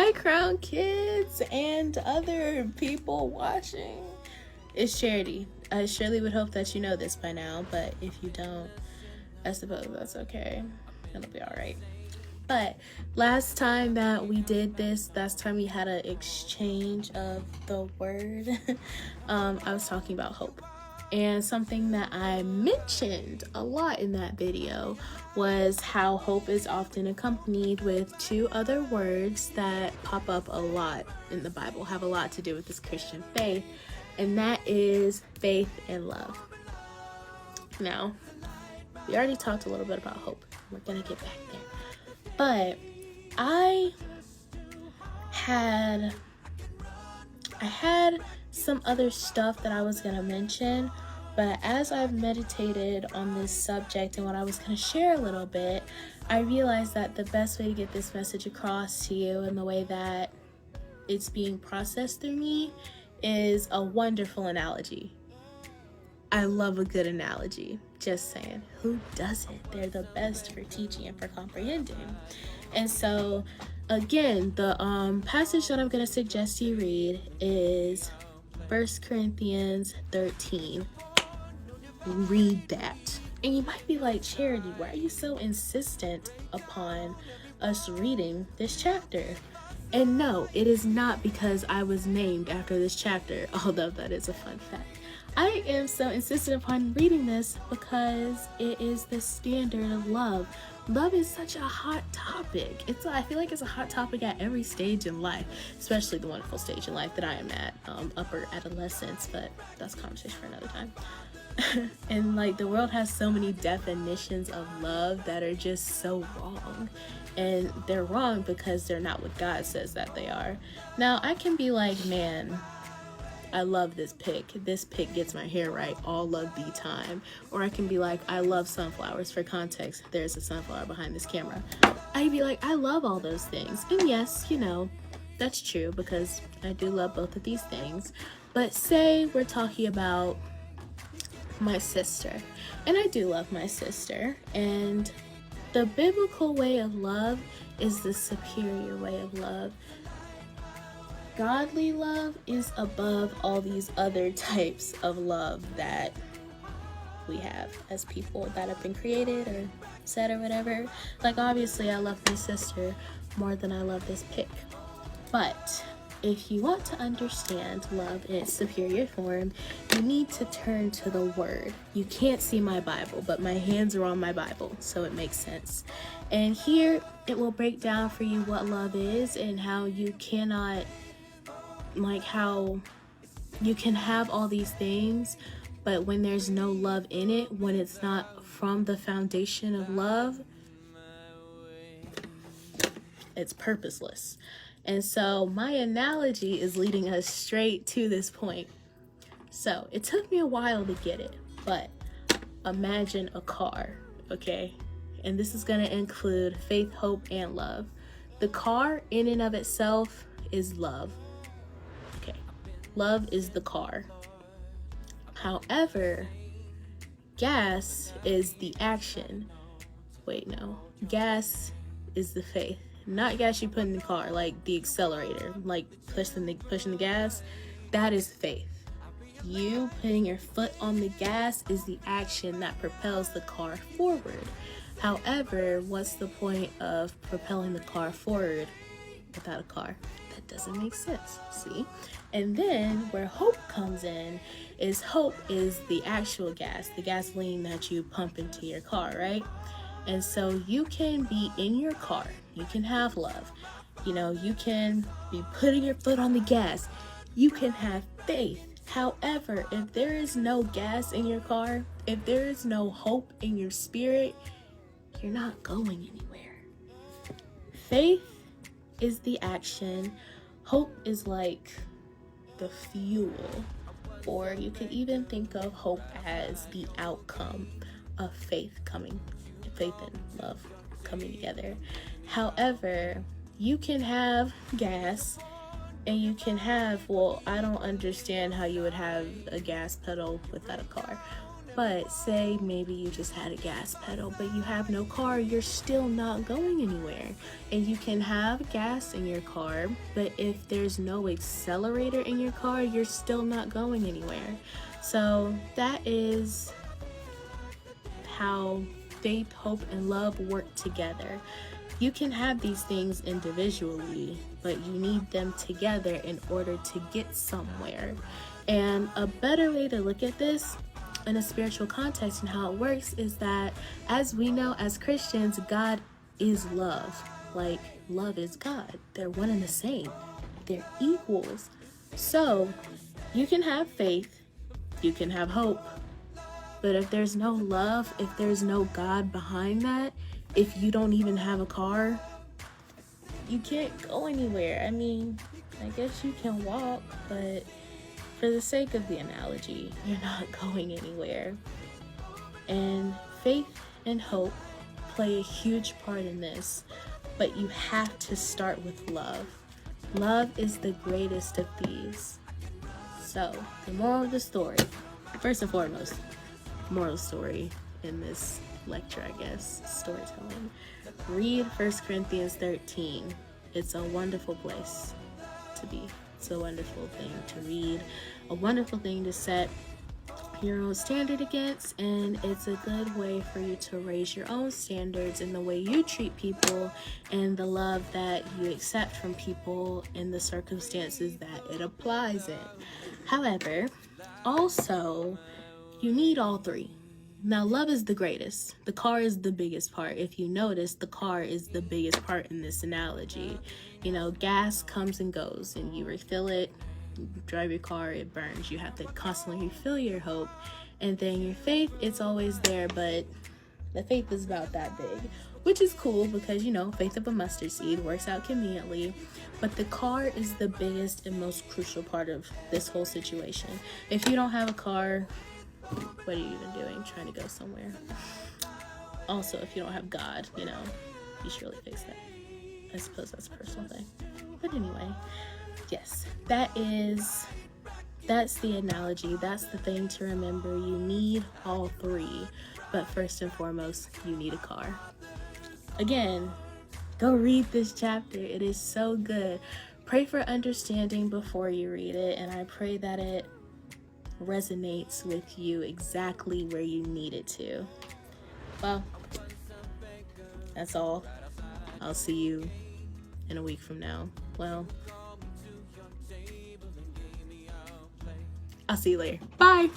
Hi, Crown Kids and other people watching. It's Charity. I surely would hope that you know this by now, but if you don't, I suppose that's okay. It'll be all right. But last time that we did this, last time we had an exchange of the word, I was talking about hope. And something that I mentioned a lot in that video was how hope is often accompanied with two other words that pop up a lot in the Bible, have a lot to do with this Christian faith, and that is faith and love. Now, we already talked a little bit about hope. We're gonna get back there. But I had some other stuff that I was going to mention, but as I've meditated on this subject and what I was going to share a little bit, I realized that the best way to get this message across to you and the way that it's being processed through me is a wonderful analogy. I love a good analogy, just saying. Who doesn't? They're the best for teaching and for comprehending. And so, again, the passage that I'm going to suggest you read is 1 Corinthians 13. Read that. And you might be like, Charity, why are you so insistent upon us reading this chapter? And no, it is not because I was named after this chapter, although that is a fun fact. I am so insistent upon reading this because it is the standard of love. Love is such a hot topic. I feel like it's a hot topic at every stage in life, especially the wonderful stage in life that I am at, upper adolescence, but that's a conversation for another time. And like the world has so many definitions of love that are just so wrong. And they're wrong because they're not what God says that they are. Now, I can be like, man, I love this pic. This pic gets my hair right all of the time. Or I can be like, I love sunflowers. For context, there's a sunflower behind this camera. I'd be like, I love all those things. And yes, that's true because I do love both of these things. But say we're talking about my sister. And I do love my sister. And the biblical way of love is the superior way of love. Godly love is above all these other types of love that we have as people that have been created or said or whatever. Like, obviously, I love my sister more than I love this pic. But if you want to understand love in its superior form, you need to turn to the Word. You can't see my Bible, but my hands are on my Bible, so it makes sense. And here, it will break down for you what love is and how you cannot, how you can have all these things, but when there's no love in it, when it's not from the foundation of love, it's purposeless. And so my analogy is leading us straight to this point. So it took me a while to get it, but imagine a car, okay? And this is going to include faith, hope, and love. The car in and of itself is love. Okay, love is the car. However, gas is the action. Wait, no. Gas is the faith. Not gas you put in the car, like the accelerator, like pushing the gas. That is faith. You putting your foot on the gas is the action that propels the car forward. However, what's the point of propelling the car forward without a car? That doesn't make sense, see? And then where hope comes in is hope is the actual gas, the gasoline that you pump into your car, right? And so you can be in your car, you can have love, you can be putting your foot on the gas, you can have faith. However, if there is no gas in your car, if there is no hope in your spirit, you're not going anywhere. Faith is the action, hope is like the fuel, or you could even think of hope as the outcome of faith and love coming together. However, you can have gas and you can have, I don't understand how you would have a gas pedal without a car. But say maybe you just had a gas pedal, but you have no car, you're still not going anywhere. And you can have gas in your car, but if there's no accelerator in your car, you're still not going anywhere. So that is how faith, hope, and love work together. You can have these things individually, but you need them together in order to get somewhere. And a better way to look at this in a spiritual context and how it works is that, as we know as Christians, God is love. Like, love is God. They're one and the same. They're equals. So you can have faith, you can have hope, but if there's no love, if there's no God behind that, if you don't even have a car, you can't go anywhere. I mean, I guess you can walk, but for the sake of the analogy, you're not going anywhere. And faith and hope play a huge part in this, but you have to start with love. Love is the greatest of these. So, the moral of the story, first and foremost, moral story in this lecture, I guess, storytelling. Read 1 Corinthians 13. It's a wonderful place to be. It's a wonderful thing to read, a wonderful thing to set your own standard against, and it's a good way for you to raise your own standards in the way you treat people and the love that you accept from people in the circumstances that it applies in. However, also, you need all three. Now, love is the greatest. The car is the biggest part. If you notice, the car is the biggest part in this analogy. You know, gas comes and goes, and you refill it, you drive your car, it burns. You have to constantly refill your hope. And then your faith, it's always there, but the faith is about that big, which is cool because, you know, faith of a mustard seed works out conveniently. But the car is the biggest and most crucial part of this whole situation. If you don't have a car, what are you even doing trying to go somewhere? Also, if you don't have God, you know, you should really fix that. I suppose that's a personal thing. But anyway, yes, that's the analogy. That's the thing to remember. You need all three, but first and foremost, you need a car. Again, go read this chapter. It is so good. Pray for understanding before you read it, and I pray that it resonates with you exactly where you need it to. Well, that's all. I'll see you in a week from now. Well, I'll see you later. Bye.